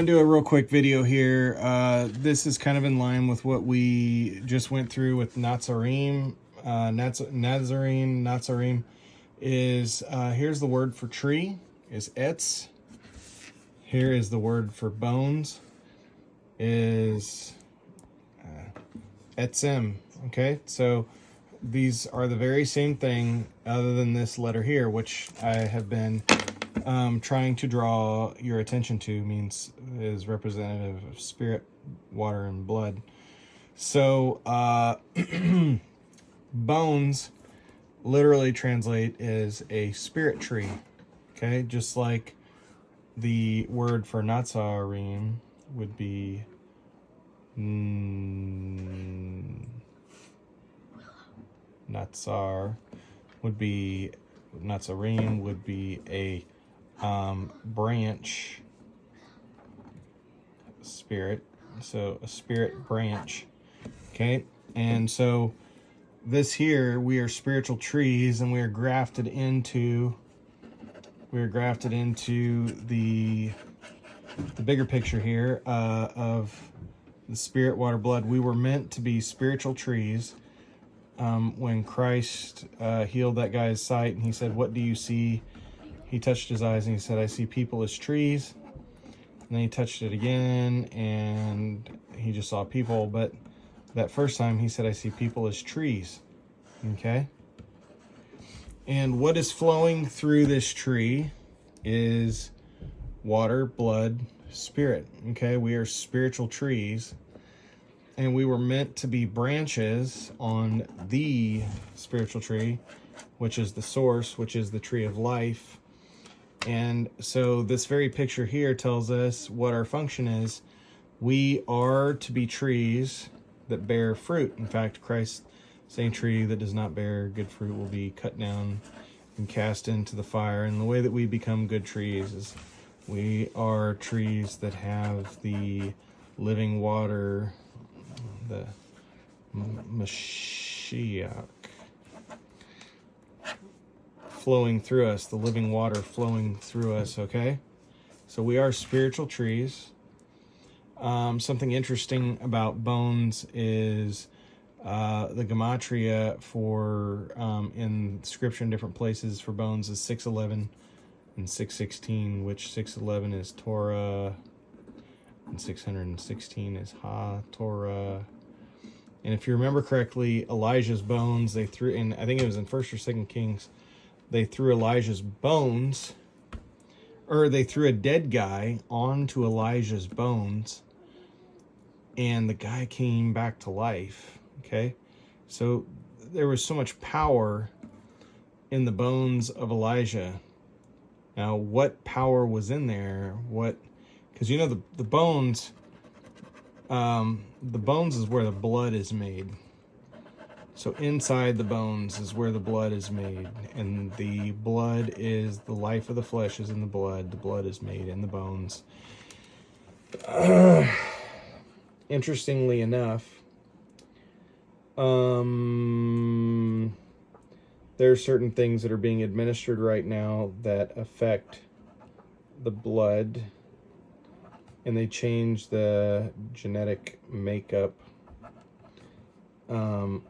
going to do a real quick video here. This is kind of in line with what we just went through with Nazarim. Nazarim is, here's the word for tree, is etz. Here is the word for bones, is etzem. Okay, so these are the very same thing other than this letter here, which I have been trying to draw your attention to, means is representative of spirit, water, and blood. So bones literally translate as a spirit tree. Okay, just like the word for Nazarim would be Nazarim would be a branch spirit, so a spirit branch. Okay, and so this here, we are spiritual trees, and we are grafted into the bigger picture here of the spirit, water, blood. We were meant to be spiritual trees. When Christ healed that guy's sight, and he said, "What do you see?" He touched his eyes and he said, "I see people as trees." And then he touched it again and he just saw people. But that first time he said, "I see people as trees." Okay? And what is flowing through this tree is water, blood, spirit. Okay? We are spiritual trees. And we were meant to be branches on the spiritual tree, which is the source, which is the tree of life. And so this very picture here tells us what our function is. We are to be trees that bear fruit. In fact, Christ saying, "Tree that does not bear good fruit will be cut down and cast into the fire." And the way that we become good trees is we are trees that have the living water, the Mashiach, flowing through us, the living water flowing through us. Okay, so we are spiritual trees. Something interesting about bones is the gematria for in scripture in different places for bones is 611 and 616, which 611 is Torah and 616 is Ha-Torah. And if you remember correctly, Elijah's bones, they threw in, I think it was in 1st or 2nd Kings, they threw Elijah's bones, or they threw a dead guy onto Elijah's bones, and the guy came back to life. Okay, so there was so much power in the bones of Elijah. Now, what power was in there? Because you know the bones is where the blood is made. So inside the bones is where the blood is made, and the blood is the life of the flesh is in the blood. The blood is made in the bones. Interestingly enough, there are certain things that are being administered right now that affect the blood, and they change the genetic makeup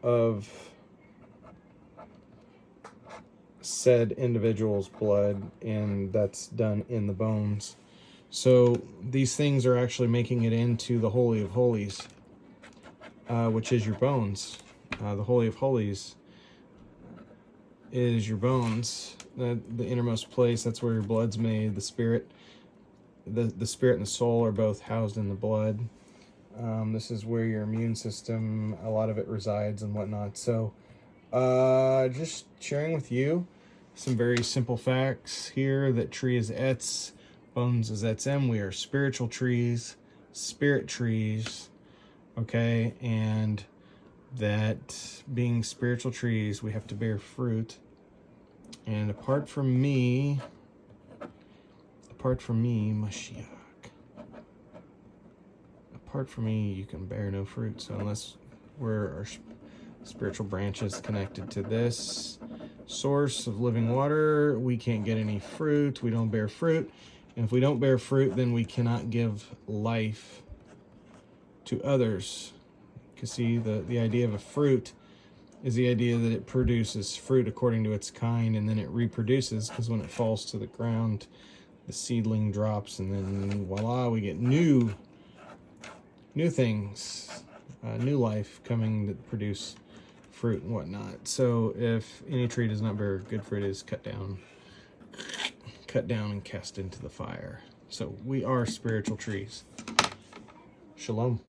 of said individual's blood, and that's done in the bones. So these things are actually making it into the Holy of Holies, which is your bones. The Holy of Holies is your bones, the innermost place. That's where your blood's made. The spirit, the spirit and the soul are both housed in the blood. This is where your immune system, a lot of it resides and whatnot. So just sharing with you some very simple facts here, that tree is etz, bones is etzem. We are spiritual trees, spirit trees. Okay, and that being spiritual trees, we have to bear fruit. And apart from me, Mashiach, apart from me, you can bear no fruit. So unless we're spiritual branches connected to this source of living water, we can't get any fruit. We don't bear fruit. And if we don't bear fruit, then we cannot give life to others. You see, the idea of a fruit is the idea that it produces fruit according to its kind, and then it reproduces, because when it falls to the ground, the seedling drops, and then voila, we get new things, new life coming that produce fruit and whatnot. So if any tree does not bear good fruit, it is cut down and cast into the fire. So we are spiritual trees. Shalom.